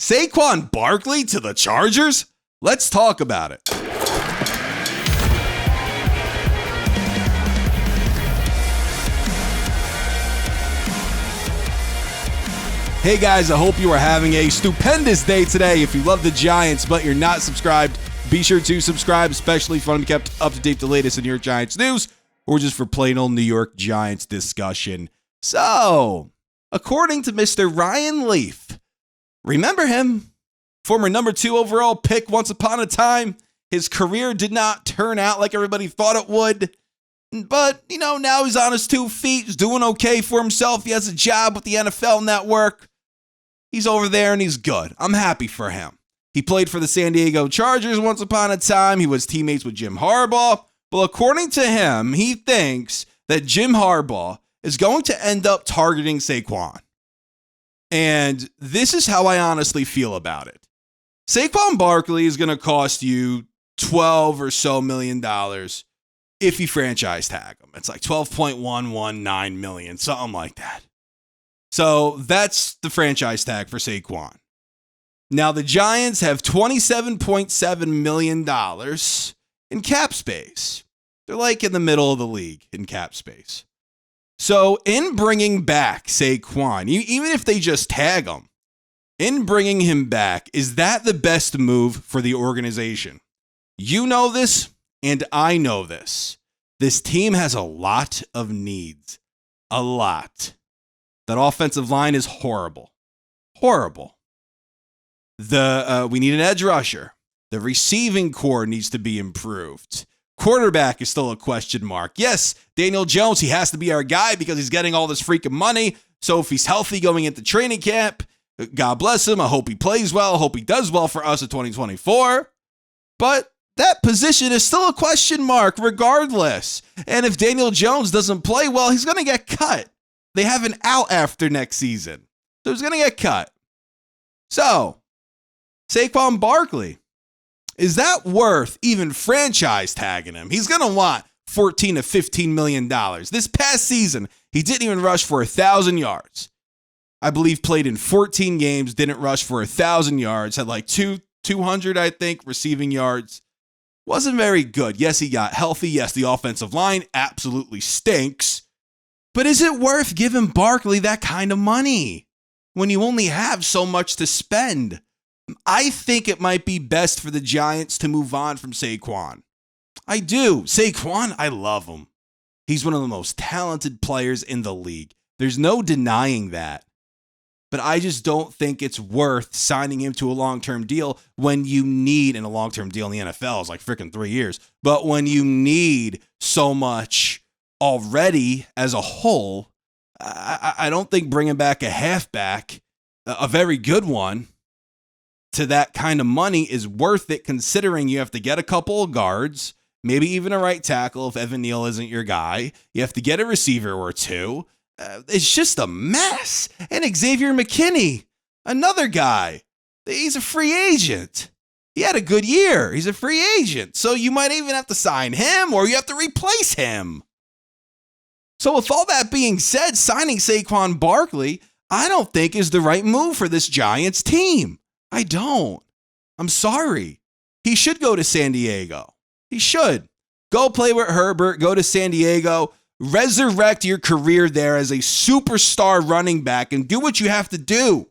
Saquon Barkley to the Chargers? Let's talk about it. Hey guys, I hope you are having a stupendous day today. If you love the Giants but you're not subscribed, be sure to subscribe, especially if you want to be kept up to date with the latest in New York Giants news or just for plain old New York Giants discussion. So, according to Mr. Ryan Leaf, remember him? Former number 2 overall pick once upon a time. His career did not turn out like everybody thought it would. But, now he's on his 2 feet. He's doing okay for himself. He has a job with the NFL Network. He's over there and he's good. I'm happy for him. He played for the San Diego Chargers once upon a time. He was teammates with Jim Harbaugh. Well, according to him, he thinks that Jim Harbaugh is going to end up targeting Saquon. And this is how I honestly feel about it. Saquon Barkley is going to cost you $12 or so million if you franchise tag him. It's like $12.119 million, something like that. So that's the franchise tag for Saquon. Now the Giants have $27.7 million in cap space. They're like in the middle of the league in cap space. So in bringing back Saquon, even if they just tag him, in bringing him back, is that the best move for the organization? You know this, and I know this. This team has a lot of needs. A lot. That offensive line is horrible. Horrible. We need an edge rusher. The receiving core needs to be improved. Quarterback is still a question mark. Yes, Daniel Jones, he has to be our guy because he's getting all this freaking money. So if he's healthy going into training camp, God bless him. I hope he plays well. I hope he does well for us in 2024. But that position is still a question mark regardless. And if Daniel Jones doesn't play well, he's going to get cut. They have an out after next season. So he's going to get cut. So, Saquon Barkley, is that worth even franchise tagging him? He's going to want $14 to $15 million. This past season, he didn't even rush for 1,000 yards. I believe played in 14 games, didn't rush for 1,000 yards, had like 200, I think, receiving yards. Wasn't very good. Yes, he got healthy. Yes, the offensive line absolutely stinks. But is it worth giving Barkley that kind of money when you only have so much to spend? I think it might be best for the Giants to move on from Saquon. I do. Saquon, I love him. He's one of the most talented players in the league. There's no denying that. But I just don't think it's worth signing him to a long-term deal when you need, and a long-term deal in the NFL is like freaking 3 years, but when you need so much already as a whole, I don't think bringing back a halfback, a very good one, to that kind of money is worth it, considering you have to get a couple of guards, maybe even a right tackle if Evan Neal isn't your guy. You have to get a receiver or two. It's just a mess. And Xavier McKinney, another guy, he's a free agent. He had a good year. He's a free agent. So you might even have to sign him or you have to replace him. So with all that being said, signing Saquon Barkley, I don't think is the right move for this Giants team. I don't. I'm sorry. He should go to San Diego. He should. Go play with Herbert. Go to San Diego. Resurrect your career there as a superstar running back and do what you have to do.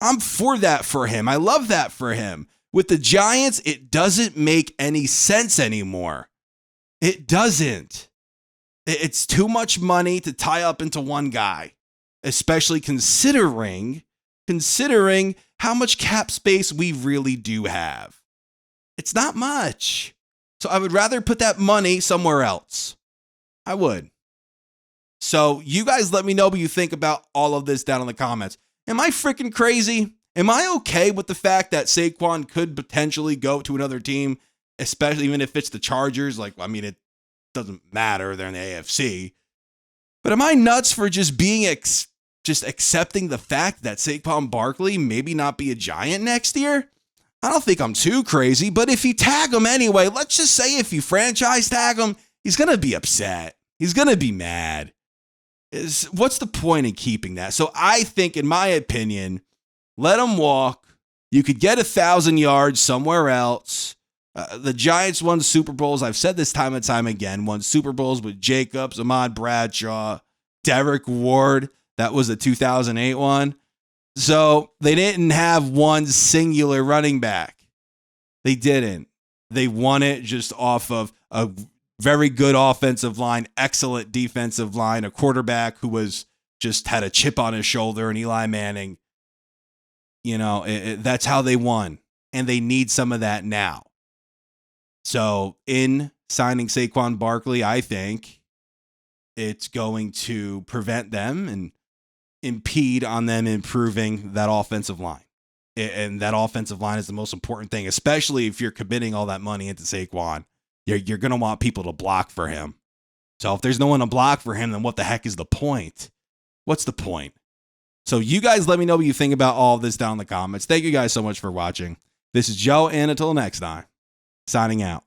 I'm for that for him. I love that for him. With the Giants, it doesn't make any sense anymore. It doesn't. It's too much money to tie up into one guy, especially considering how much cap space we really do have. It's not much. So I would rather put that money somewhere else. I would. So you guys let me know what you think about all of this down in the comments. Am I freaking crazy? Am I okay with the fact that Saquon could potentially go to another team, especially even if it's the Chargers? It doesn't matter. They're in the AFC. But am I nuts for just being just accepting the fact that Saquon Barkley maybe not be a Giant next year? I don't think I'm too crazy, but if you tag him anyway, let's just say if you franchise tag him, he's going to be upset. He's going to be mad. What's the point in keeping that? So I think, in my opinion, let him walk. You could get 1,000 yards somewhere else. The Giants won Super Bowls. I've said this time and time again. Won Super Bowls with Jacobs, Ahmad Bradshaw, Derek Ward. That was the 2008 one. So they didn't have one singular running back. They didn't. They won it just off of a very good offensive line, excellent defensive line, a quarterback who was just had a chip on his shoulder, and Eli Manning. That's how they won. And they need some of that now. So in signing Saquon Barkley, I think it's going to prevent them and impede on them improving that offensive line. And that offensive line is the most important thing, especially if you're committing all that money into Saquon. You're going to want people to block for him. So if there's no one to block for him, then what the heck is the point? What's the point? So you guys let me know what you think about all of this down in the comments. Thank you guys so much for watching. This is Joe, and until next time, signing out.